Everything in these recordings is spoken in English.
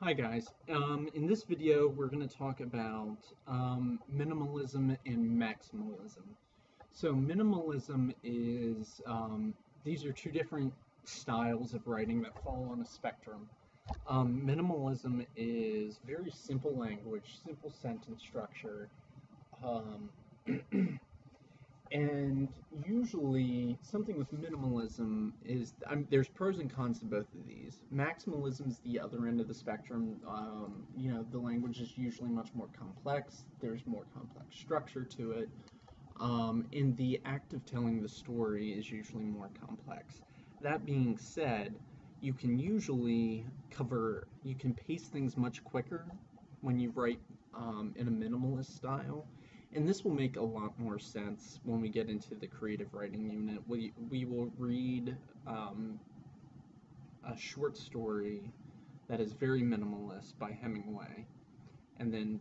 Hi guys. In this video, we're going to talk about minimalism and maximalism. So minimalism is these are two different styles of writing that fall on a spectrum. Minimalism is very simple language, simple sentence structure, um, and usually, something with minimalism is there's pros and cons to both of these. Maximalism is the other end of the spectrum. The language is usually much more complex. There's more complex structure to it, and the act of telling the story is usually more complex. That being said, you can pace things much quicker when you write in a minimalist style, and this will make a lot more sense when we get into the creative writing unit. We will read a short story that is very minimalist by Hemingway, and then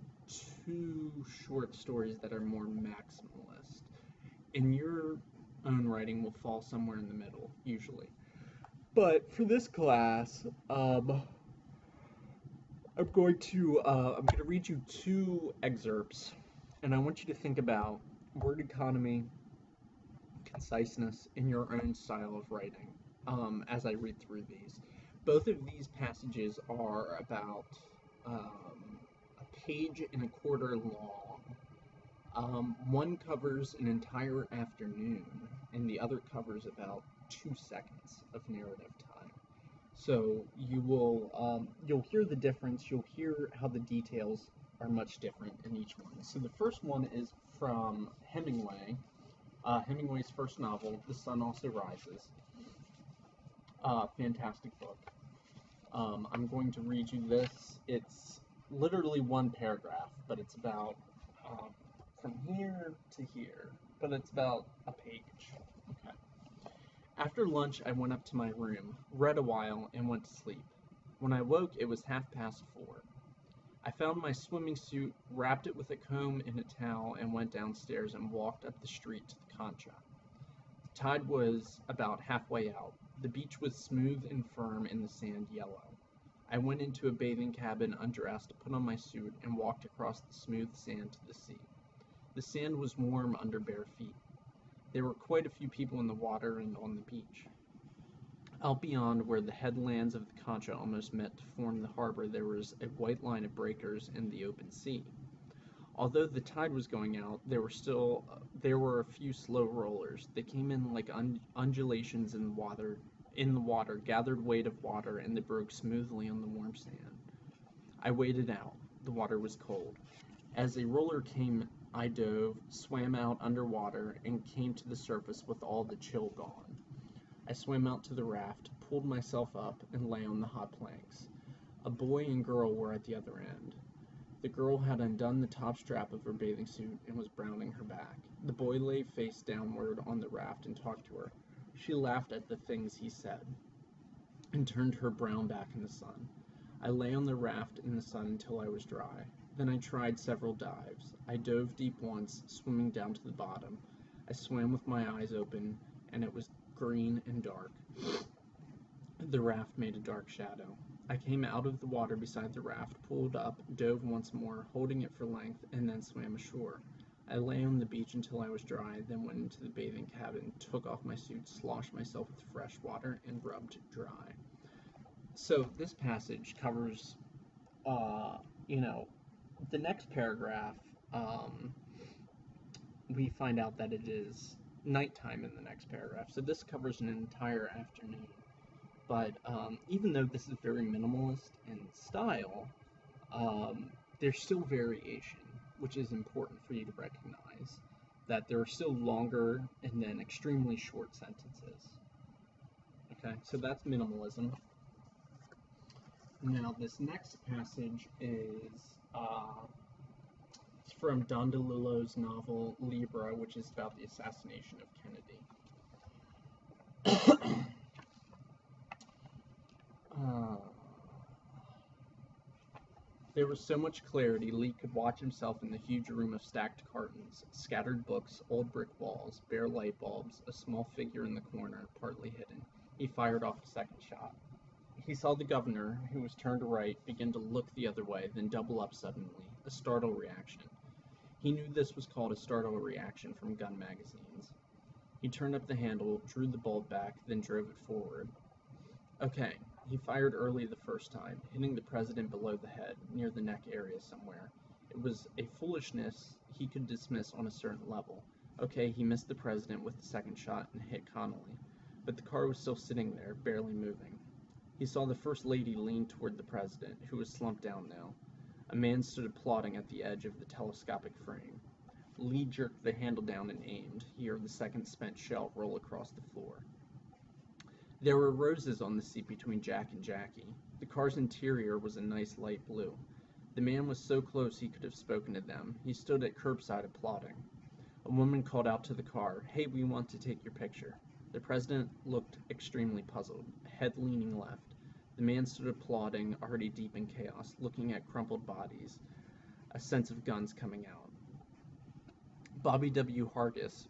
two short stories that are more maximalist. And your own writing will fall somewhere in the middle, usually. But for this class, I'm going to read you two excerpts, and I want you to think about word economy, conciseness in your own style of writing as I read through these. Both of these passages are about a page and a quarter long. One covers an entire afternoon, and the other covers about 2 seconds of narrative time. So you'll hear the difference. You'll hear how the details are much different in each one. So the first one is from Hemingway, Hemingway's first novel, The Sun Also Rises. Fantastic book. I'm going to read you this. It's literally one paragraph, but it's about from here to here, but it's about a page. Okay. After lunch, I went up to my room, read a while, and went to sleep. When I woke, it was 4:30. I found my swimming suit, wrapped it with a comb and a towel, and went downstairs and walked up the street to the Concha. The tide was about halfway out. The beach was smooth and firm and the sand yellow. I went into a bathing cabin, undressed, put on my suit, and walked across the smooth sand to the sea. The sand was warm under bare feet. There were quite a few people in the water and on the beach. Out beyond, where the headlands of the Concha almost met to form the harbor, there was a white line of breakers and the open sea. Although the tide was going out, there were a few slow rollers. They came in like undulations in the water, gathered weight of water, and they broke smoothly on the warm sand. I waded out. The water was cold. As a roller came, I dove, swam out underwater, and came to the surface with all the chill gone. I swam out to the raft, pulled myself up, and lay on the hot planks. A boy and girl were at the other end. The girl had undone the top strap of her bathing suit and was browning her back. The boy lay face downward on the raft and talked to her. She laughed at the things he said and turned her brown back in the sun. I lay on the raft in the sun until I was dry. Then I tried several dives. I dove deep once, swimming down to the bottom. I swam with my eyes open, and it was green and dark. The raft made a dark shadow. I came out of the water beside the raft, pulled up, dove once more, holding it for length, and then swam ashore. I lay on the beach until I was dry, then went into the bathing cabin, took off my suit, sloshed myself with fresh water, and rubbed dry. So this passage covers, the next paragraph, we find out that it is nighttime in the next paragraph. So this covers an entire afternoon. But even though this is very minimalist in style, there's still variation, which is important for you to recognize. That there are still longer and then extremely short sentences. Okay, so that's minimalism. Now, this next passage is it's from Don DeLillo's novel Libra, which is about the assassination of Kennedy. There was so much clarity, Lee could watch himself in the huge room of stacked cartons, scattered books, old brick walls, bare light bulbs, a small figure in the corner, partly hidden. He fired off a second shot. He saw the governor, who was turned right, begin to look the other way, then double up suddenly, a startle reaction. He knew this was called a startle reaction from gun magazines. He turned up the handle, drew the bulb back, then drove it forward. Okay, he fired early the first time, hitting the president below the head, near the neck area somewhere. It was a foolishness he could dismiss on a certain level. Okay, he missed the president with the second shot and hit Connolly, but the car was still sitting there, barely moving. He saw the First Lady lean toward the president, who was slumped down now. A man stood applauding at the edge of the telescopic frame. Lee jerked the handle down and aimed. He heard the second spent shell roll across the floor. There were roses on the seat between Jack and Jackie. The car's interior was a nice light blue. The man was so close he could have spoken to them. He stood at curbside applauding. A woman called out to the car, "Hey, we want to take your picture." The president looked extremely puzzled, head leaning left. The man stood applauding, already deep in chaos, looking at crumpled bodies, a sense of guns coming out. Bobby W. Hargis,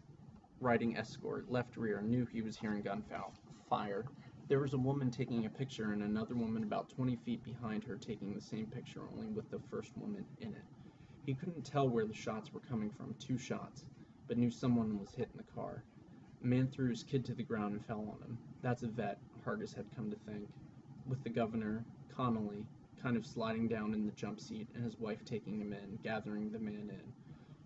riding escort, left rear, knew he was hearing gunfire. There was a woman taking a picture and another woman about 20 feet behind her taking the same picture, only with the first woman in it. He couldn't tell where the shots were coming from, 2 shots, but knew someone was hit in the car. A man threw his kid to the ground and fell on him. That's a vet, Hargis had come to think. With the governor, Connolly, kind of sliding down in the jump seat, and his wife taking him in, gathering the man in.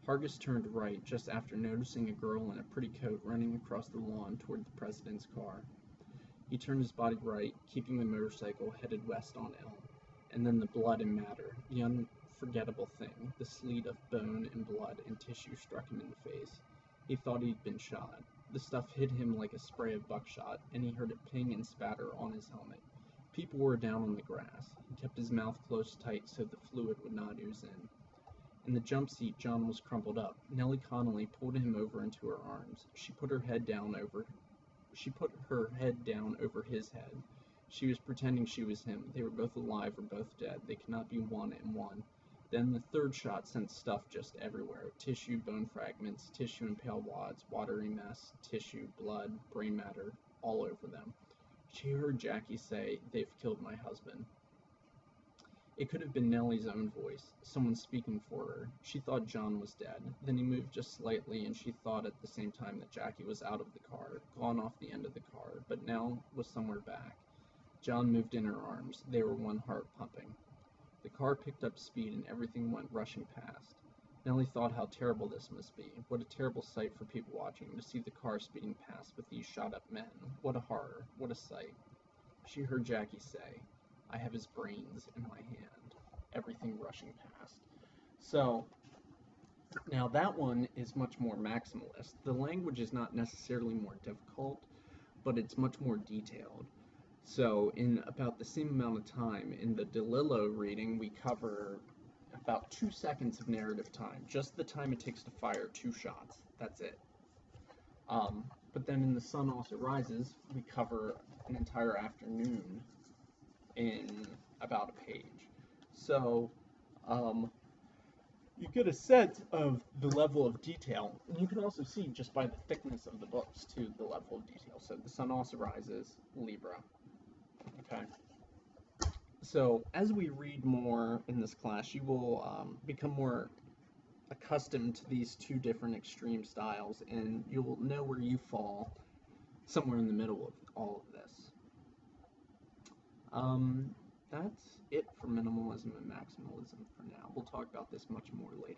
Hargis turned right just after noticing a girl in a pretty coat running across the lawn toward the president's car. He turned his body right, keeping the motorcycle headed west on Elm. And then the blood and matter, the unforgettable thing, the sleet of bone and blood and tissue struck him in the face. He thought he'd been shot. The stuff hit him like a spray of buckshot, and he heard it ping and spatter on his helmet. People were down on the grass. He kept his mouth closed tight so the fluid would not ooze in. In the jump seat, John was crumpled up. Nellie Connolly pulled him over into her arms. She put her head down over his head. She was pretending she was him. They were both alive or both dead. They could not be one and one. Then the third shot sent stuff just everywhere. Tissue, bone fragments, tissue and pale wads, watery mess, tissue, blood, brain matter, all over them. She heard Jackie say, "They've killed my husband." It could have been Nellie's own voice, someone speaking for her. She thought John was dead. Then he moved just slightly, and she thought at the same time that Jackie was out of the car, gone off the end of the car, but now was somewhere back. John moved in her arms. They were one heart pumping. The car picked up speed, and everything went rushing past. Nellie thought how terrible this must be. What a terrible sight for people watching, to see the car speeding past with these shot-up men. What a horror. What a sight. She heard Jackie say, "I have his brains in my hand," everything rushing past. So, now that one is much more maximalist. The language is not necessarily more difficult, but it's much more detailed. So, in about the same amount of time, in the DeLillo reading, we cover about 2 seconds of narrative time, just the time it takes to fire 2 shots. That's it. But then in The Sun Also Rises, we cover an entire afternoon in about a page. So, you get a sense of the level of detail. And you can also see just by the thickness of the books, too, the level of detail. So, The Sun Also Rises, Libra. Okay. So, as we read more in this class, you will become more accustomed to these 2 different extreme styles, and you'll know where you fall somewhere in the middle of all of this. That's it for minimalism and maximalism for now. We'll talk about this much more later.